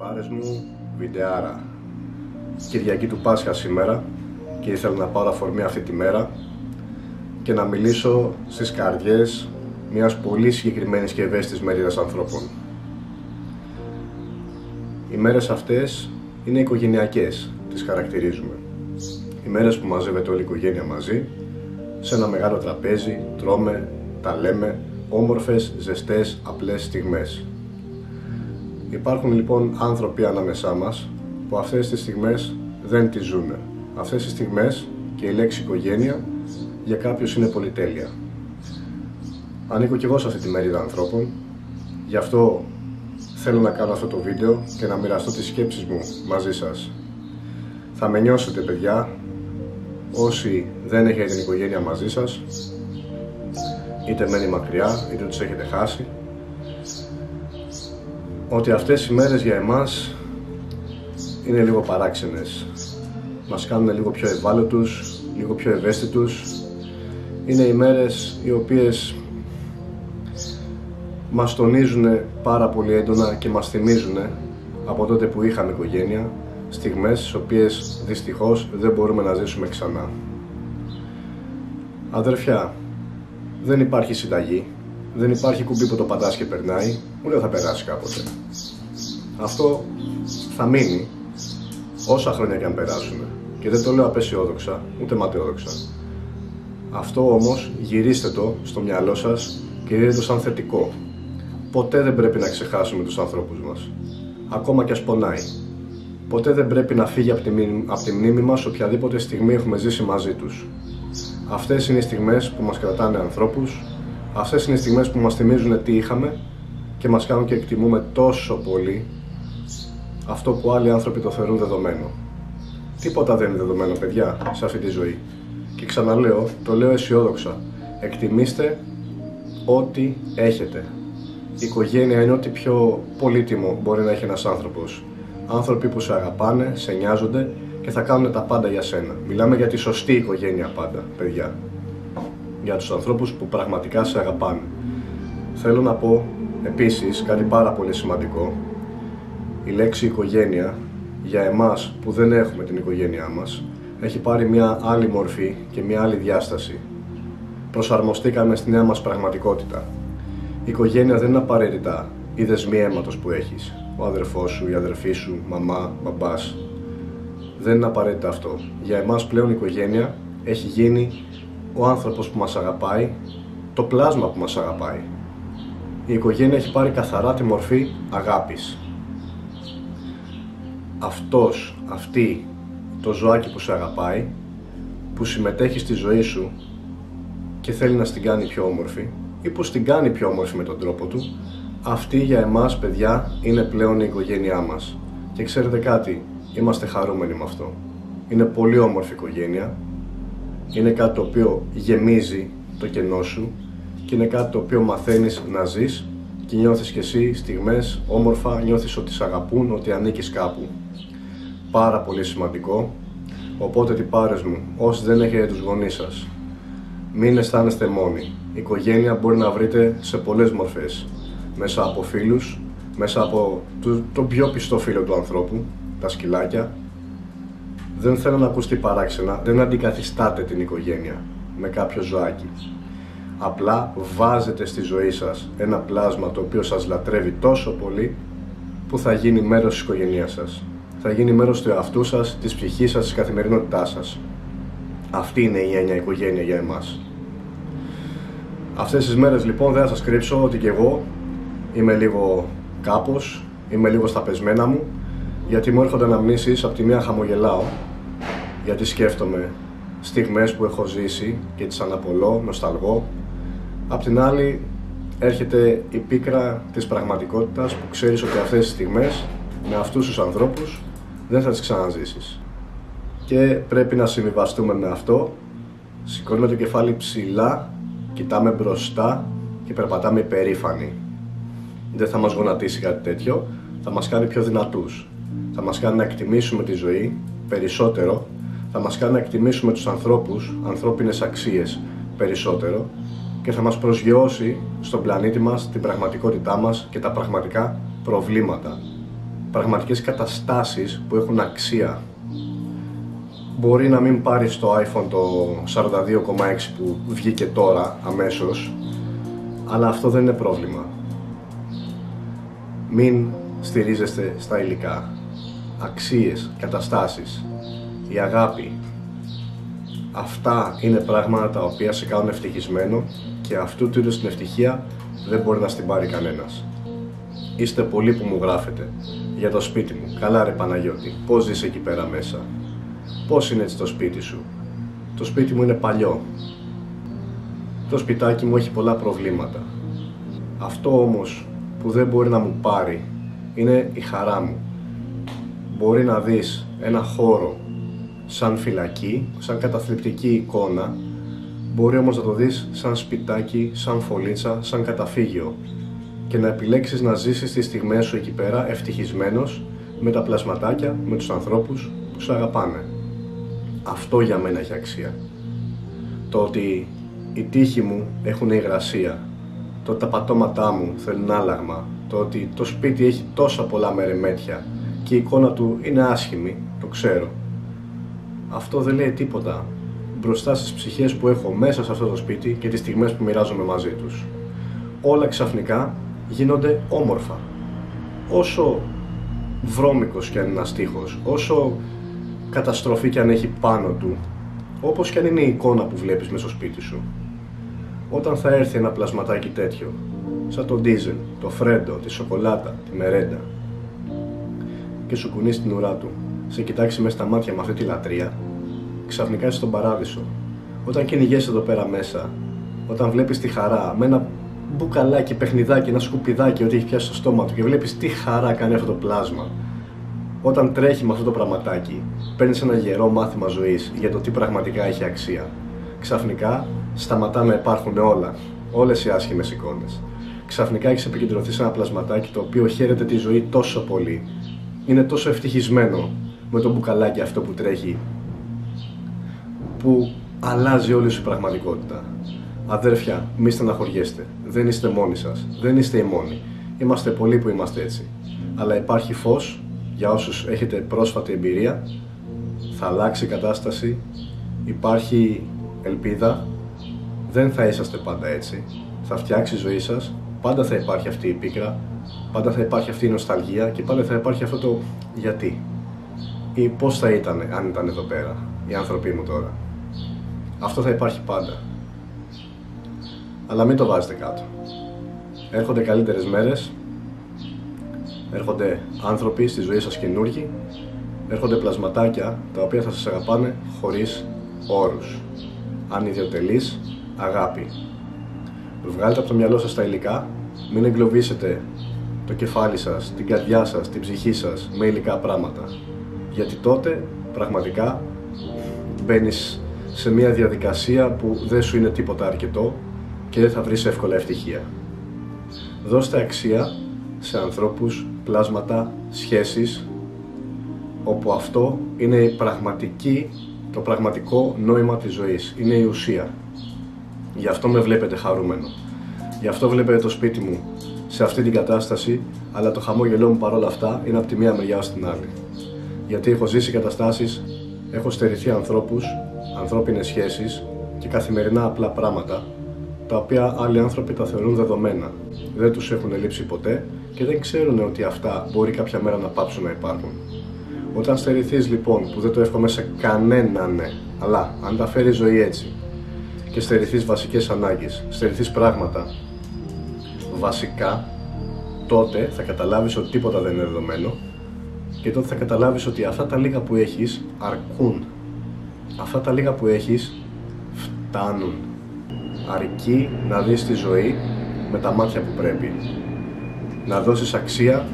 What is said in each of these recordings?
Πάρες μου, βιντεάρα. Κυριακή του Πάσχα σήμερα και ήθελα να πάρω αφορμή αυτή τη μέρα και να μιλήσω στις καρδιές μιας πολύ συγκεκριμένης και ευαίσθητης μερίδας ανθρώπων. Οι μέρες αυτές είναι οικογενειακές, τις χαρακτηρίζουμε. Οι μέρες που μαζεύεται όλη η οικογένεια μαζί, σε ένα μεγάλο τραπέζι, τρώμε, τα λέμε, όμορφες, ζεστές, απλές στιγμές. Υπάρχουν λοιπόν άνθρωποι ανάμεσά μας που αυτές τις στιγμές δεν τις ζουν. Αυτές τις στιγμές και η λέξη οικογένεια για κάποιους είναι πολυτέλεια. Ανήκω κι εγώ σε αυτή τη μερίδα ανθρώπων, γι' αυτό θέλω να κάνω αυτό το βίντεο και να μοιραστώ τις σκέψεις μου μαζί σας. Θα με νιώσετε, παιδιά, όσοι δεν έχετε την οικογένεια μαζί σας, είτε μένει μακριά, είτε τους έχετε χάσει, ότι αυτές οι μέρες για εμάς είναι λίγο παράξενες. Μας κάνουν λίγο πιο ευάλωτους, λίγο πιο ευαίσθητους. Είναι οι μέρες οι οποίες μας τονίζουν πάρα πολύ έντονα και μας θυμίζουν από τότε που είχαμε οικογένεια, στιγμές τις οποίες δυστυχώς δεν μπορούμε να ζήσουμε ξανά. Αδερφιά, δεν υπάρχει συνταγή, δεν υπάρχει κουμπί που το πατάς και περνάει, ούτε θα περάσει κάποτε. Αυτό θα μείνει όσα χρόνια και αν περάσουν. Και δεν το λέω απεσιόδοξα, ούτε ματαιόδοξα. Αυτό όμως γυρίστε το στο μυαλό σας και δείτε το σαν θετικό. Ποτέ δεν πρέπει να ξεχάσουμε τους ανθρώπους μας, ακόμα και ας πονάει. Ποτέ δεν πρέπει να φύγει από τη μνήμη μας οποιαδήποτε στιγμή έχουμε ζήσει μαζί τους. Αυτές είναι οι στιγμές που μας κρατάνε ανθρώπους, αυτές είναι οι στιγμές που μας θυμίζουν τι είχαμε και μας κάνουν και εκτιμούμε τόσο πολύ αυτό που άλλοι άνθρωποι το θεωρούν δεδομένο. Τίποτα δεν είναι δεδομένο, παιδιά, σε αυτή τη ζωή. Και ξαναλέω, το λέω αισιόδοξα. Εκτιμήστε ό,τι έχετε. Η οικογένεια είναι ό,τι πιο πολύτιμο μπορεί να έχει ένας άνθρωπος. Άνθρωποι που σε αγαπάνε, σε νοιάζονται και θα κάνουν τα πάντα για σένα. Μιλάμε για τη σωστή οικογένεια πάντα, παιδιά. Για τους ανθρώπους που πραγματικά σε αγαπάνε. Θέλω να πω επίσης κάτι πάρα πολύ σημαντικό. Η λέξη οικογένεια για εμάς που δεν έχουμε την οικογένειά μας έχει πάρει μια άλλη μορφή και μια άλλη διάσταση. Προσαρμοστήκαμε στη νέα μας πραγματικότητα. Η οικογένεια δεν είναι απαραίτητα οι δεσμοί αίματος που έχεις. Ο αδερφός σου, η αδερφή σου, μαμά, μπαμπάς. Δεν είναι απαραίτητα αυτό. Για εμάς πλέον η οικογένεια έχει γίνει ο άνθρωπος που μας αγαπάει, το πλάσμα που μας αγαπάει. Η οικογένεια έχει πάρει καθαρά τη μορφή αγάπης. Αυτή, το ζωάκι που σε αγαπάει, που συμμετέχει στη ζωή σου και θέλει να στην κάνει πιο όμορφη ή που στην κάνει πιο όμορφη με τον τρόπο του, αυτή για εμάς, παιδιά, είναι πλέον η οικογένειά μας. Και ξέρετε κάτι, είμαστε χαρούμενοι με αυτό. Είναι πολύ όμορφη οικογένεια, είναι κάτι το οποίο γεμίζει το κενό σου και είναι κάτι το οποίο μαθαίνεις να ζεις και νιώθεις κι εσύ στιγμές όμορφα, νιώθεις ότι σε αγαπούν, ότι ανήκεις κάπου. Πάρα πολύ σημαντικό. Οπότε τι πάρες μου, όσοι δεν έχετε τους γονείς σας, μην αισθάνεστε μόνοι. Η οικογένεια μπορεί να βρείτε σε πολλές μορφές. Μέσα από φίλους, μέσα από τον πιο πιστό φίλο του ανθρώπου, τα σκυλάκια. Δεν θέλω να ακουστεί παράξενα, δεν αντικαθιστάτε την οικογένεια με κάποιο ζωάκι. Απλά βάζετε στη ζωή σας ένα πλάσμα το οποίο σας λατρεύει τόσο πολύ που θα γίνει μέρος της οικογένειάς σας. Θα γίνει μέρος του εαυτού σας, της ψυχής σας, της καθημερινότητάς σας. Αυτή είναι η έννοια οικογένεια για εμάς. Αυτές τις μέρες λοιπόν δεν θα σας κρύψω ότι και εγώ είμαι λίγο κάπως, είμαι λίγο στα πεσμένα μου, γιατί μου έρχονται αναμνήσεις, από τη μία χαμογελάω, γιατί σκέφτομαι στιγμές που έχω ζήσει και τις αναπολώ, νοσταλγώ. Απ' την άλλη έρχεται η πίκρα της πραγματικότητας που ξέρεις ότι αυτές τις στιγμές με αυτούς τους ανθρώπους δεν θα τις ξαναζήσεις. Και πρέπει να συμβιβαστούμε με αυτό. Σηκώνουμε το κεφάλι ψηλά, κοιτάμε μπροστά και περπατάμε υπερήφανοι. Δεν θα μας γονατίσει κάτι τέτοιο, θα μας κάνει πιο δυνατούς. Θα μας κάνει να εκτιμήσουμε τη ζωή περισσότερο, θα μας κάνει να εκτιμήσουμε τους ανθρώπους, ανθρώπινες αξίες περισσότερο και θα μας προσγειώσει στον πλανήτη μας, την πραγματικότητά μας και τα πραγματικά προβλήματα. πραγματικές καταστάσεις που έχουν αξία. Μπορεί να μην πάρεις το iPhone το 42,6 που βγήκε τώρα αμέσως, αλλά αυτό δεν είναι πρόβλημα. Μην στηρίζεστε στα υλικά. Αξίες, καταστάσεις, η αγάπη. Αυτά είναι πράγματα τα οποία σε κάνουν ευτυχισμένο και αυτού του είδους την ευτυχία δεν μπορεί να στην πάρει κανένας. Είστε πολλοί που μου γράφετε για το σπίτι μου. Καλά ρε Παναγιώτη, πώς ζεις εκεί πέρα μέσα? Πώς είναι έτσι το σπίτι σου? Το σπίτι μου είναι παλιό. Το σπιτάκι μου έχει πολλά προβλήματα. Αυτό όμως που δεν μπορεί να μου πάρει είναι η χαρά μου. Μπορεί να δεις ένα χώρο σαν φυλακή, σαν καταθλιπτική εικόνα, μπορεί όμως να το δεις σαν σπιτάκι, σαν φωλίτσα, σαν καταφύγιο και να επιλέξεις να ζήσεις τις στιγμές σου εκεί πέρα ευτυχισμένος με τα πλασματάκια, με τους ανθρώπους που σε αγαπάνε. Αυτό για μένα έχει αξία. Το ότι οι τοίχοι μου έχουν υγρασία, το ότι τα πατώματά μου θέλουν άλλαγμα, το ότι το σπίτι έχει τόσα πολλά μερεμέτια και η εικόνα του είναι άσχημη, το ξέρω. Αυτό δεν λέει τίποτα μπροστά στις ψυχές που έχω μέσα σε αυτό το σπίτι και τις στιγμές που μοιράζομαι μαζί τους. Όλα ξαφνικά γίνονται όμορφα. Όσο βρώμικος κι αν είναι ένας τοίχος, όσο καταστροφή κι αν έχει πάνω του, όπως κι αν είναι η εικόνα που βλέπεις μέσα στο σπίτι σου, όταν θα έρθει ένα πλασματάκι τέτοιο, σαν το ντίζελ, το φρέντο, τη σοκολάτα, τη μερέντα, και σου κουνήσει την ουρά του, σε κοιτάξει μέσα στα μάτια με αυτή τη λατρεία, ξαφνικά είσαι στον παράδεισο. Όταν κυνηγέσαι εδώ πέρα μέσα, όταν βλέπεις τη χαρά με ένα μπουκαλάκι, παιχνιδάκι, ένα σκουπιδάκι, ό,τι έχει πιάσει στο στόμα του και βλέπεις τι χαρά κάνει αυτό το πλάσμα, όταν τρέχει με αυτό το πραγματάκι, παίρνεις ένα γερό μάθημα ζωής για το τι πραγματικά έχει αξία. Ξαφνικά σταματά να υπάρχουν όλες οι άσχημες εικόνες. Ξαφνικά έχεις επικεντρωθεί σε ένα πλασματάκι το οποίο χαίρεται τη ζωή τόσο πολύ. Είναι τόσο ευτυχισμένο με το μπουκαλάκι αυτό που τρέχει, που αλλάζει όλη σου η πραγματικότητα. Αδέρφια, μη στεναχωριέστε. Δεν είστε μόνοι σας. Δεν είστε οι μόνοι. Είμαστε πολλοί που είμαστε έτσι. Αλλά υπάρχει φως για όσους έχετε πρόσφατη εμπειρία. Θα αλλάξει η κατάσταση. Υπάρχει ελπίδα. Δεν θα είσαστε πάντα έτσι. Θα φτιάξει η ζωή σας. Πάντα θα υπάρχει αυτή η πίκρα. Πάντα θα υπάρχει αυτή η νοσταλγία και πάντα θα υπάρχει αυτό το γιατί. Ή πώς θα ήταν αν ήταν εδώ πέρα οι άνθρωποι μου τώρα. Αυτό θα υπάρχει πάντα. Αλλά μην το βάζετε κάτω. Έρχονται καλύτερες μέρες. Έρχονται άνθρωποι στη ζωή σας καινούργοι. Έρχονται πλασματάκια τα οποία θα σας αγαπάνε χωρίς όρους. Ανιδιοτελής αγάπη. Βγάλετε από το μυαλό σας τα υλικά. Μην εγκλωβίσετε το κεφάλι σας, την καρδιά σας, την ψυχή σας με υλικά πράγματα. Γιατί τότε πραγματικά μπαίνεις σε μια διαδικασία που δεν σου είναι τίποτα αρκετό και δεν θα βρεις εύκολα ευτυχία. Δώστε αξία σε ανθρώπους, πλάσματα, σχέσεις, όπου αυτό είναι το πραγματικό νόημα της ζωής. Είναι η ουσία. Γι' αυτό με βλέπετε χαρούμενο. Γι' αυτό βλέπετε το σπίτι μου σε αυτή την κατάσταση, αλλά το χαμόγελό μου παρόλα αυτά είναι από τη μία μεριά ως την άλλη. Γιατί έχω ζήσει καταστάσεις, έχω στερηθεί ανθρώπους, ανθρώπινες σχέσεις και καθημερινά απλά πράγματα, τα οποία άλλοι άνθρωποι τα θεωρούν δεδομένα. Δεν τους έχουν λείψει ποτέ και δεν ξέρουν ότι αυτά μπορεί κάποια μέρα να πάψουν να υπάρχουν. Όταν στερηθείς λοιπόν, που δεν το εύχομαι σε κανέναν, αλλά αν τα φέρει η ζωή έτσι και στερηθείς βασικές ανάγκες, στερηθείς πράγματα βασικά, τότε θα καταλάβεις ότι τίποτα δεν είναι δεδομένο και τότε θα καταλάβεις ότι αυτά τα λίγα που έχεις αρκούν. Αυτά τα λίγα που έχεις φτάνουν. Αρκεί να δεις τη ζωή με τα μάτια που πρέπει. Να δώσεις αξία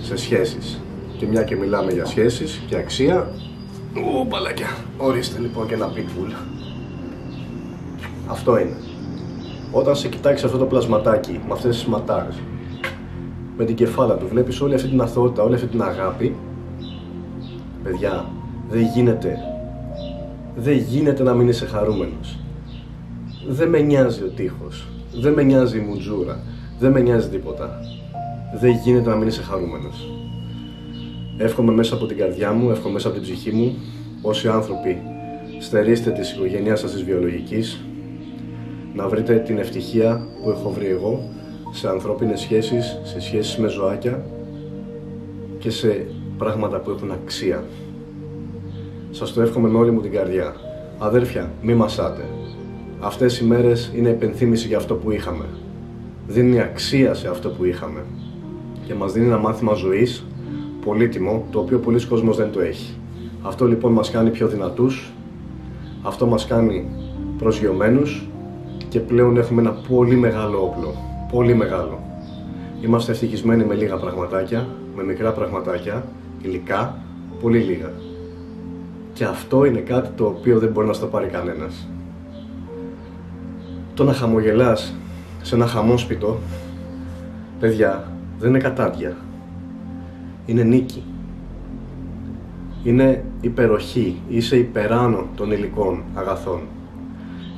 σε σχέσεις. Και μια και μιλάμε για σχέσεις και αξία, μπαλάκια, ορίστε λοιπόν και ένα pitbull. Αυτό είναι. Όταν σε κοιτάξει αυτό το πλασματάκι με αυτές τις ματάρες, με την κεφάλα του, βλέπεις όλη αυτή την αθωότητα, όλη αυτή την αγάπη. Παιδιά, δεν γίνεται να μην είσαι χαρούμενος. Δεν με νοιάζει ο τοίχος, δεν με νοιάζει η μουτζούρα, δεν με νοιάζει τίποτα. Δεν γίνεται να μην είσαι χαρούμενος. Εύχομαι μέσα από την καρδιά μου, εύχομαι μέσα από την ψυχή μου, όσοι άνθρωποι στερείστε της οικογένειάς σας της βιολογικής, να βρείτε την ευτυχία που έχω βρει εγώ σε ανθρώπινες σχέσεις, σε σχέσεις με ζωάκια και σε πράγματα που έχουν αξία. Σας το εύχομαι με όλη μου την καρδιά. Αδέρφια, μη μασάτε. Αυτές οι μέρες είναι επενθύμηση για αυτό που είχαμε. Δίνει αξία σε αυτό που είχαμε και μας δίνει ένα μάθημα ζωής πολύτιμο, το οποίο πολλοί κόσμος δεν το έχει. Αυτό λοιπόν μας κάνει πιο δυνατούς, αυτό μας κάνει προσγειωμένους και πλέον έχουμε ένα πολύ μεγάλο όπλο, πολύ μεγάλο. Είμαστε ευτυχισμένοι με λίγα πραγματάκια, με μικρά πραγματάκια, υλικά, πολύ λίγα. Και αυτό είναι κάτι το οποίο δεν μπορεί να στο πάρει κανένας. Το να χαμογελάς σε ένα χαμόσπιτο, παιδιά, δεν είναι κατάδια. Είναι νίκη. Είναι υπεροχή, είσαι υπεράνω των υλικών αγαθών.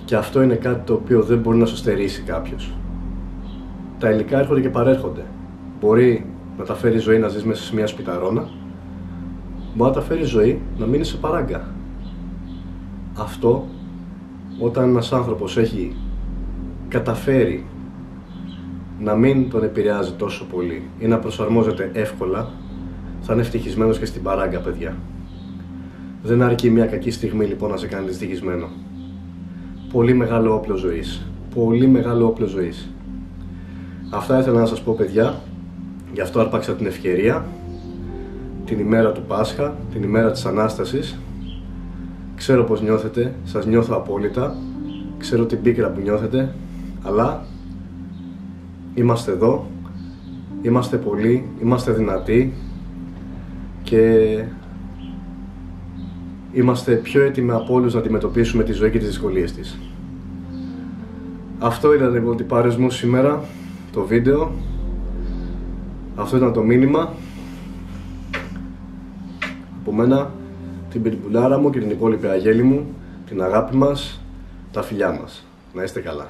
Και αυτό είναι κάτι το οποίο δεν μπορεί να σου στερήσει κάποιος. Τα υλικά έρχονται και παρέρχονται. Μπορεί να τα φέρει ζωή να ζεις μέσα σε μια σπιταρόνα, μπορεί να τα φέρει ζωή να μείνεις σε παράγκα. Αυτό, όταν ένας άνθρωπος έχει καταφέρει να μην τον επηρεάζει τόσο πολύ ή να προσαρμόζεται εύκολα, θα είναι ευτυχισμένος και στην παράγκα, παιδιά. Δεν αρκεί μια κακή στιγμή λοιπόν να σε κάνει δυστυχισμένο. Πολύ μεγάλο όπλο ζωής. Πολύ μεγάλο όπλο ζωής. Αυτά ήθελα να σας πω, παιδιά. Γι' αυτό άρπαξα την ευκαιρία, την ημέρα του Πάσχα, την ημέρα της Ανάστασης. Ξέρω πως νιώθετε, σας νιώθω απόλυτα. Ξέρω την πίκρα που νιώθετε, αλλά είμαστε εδώ, είμαστε πολλοί, είμαστε δυνατοί και είμαστε πιο έτοιμοι από όλους να αντιμετωπίσουμε τη ζωή και τις δυσκολίες της. Αυτό ήταν λοιπόν οι πάρες μου σήμερα, το βίντεο. Αυτό ήταν το μήνυμα. Από μένα, την πυρμπουλάρα μου και την υπόλοιπη αγέλη μου, την αγάπη μας, τα φιλιά μας. Να είστε καλά.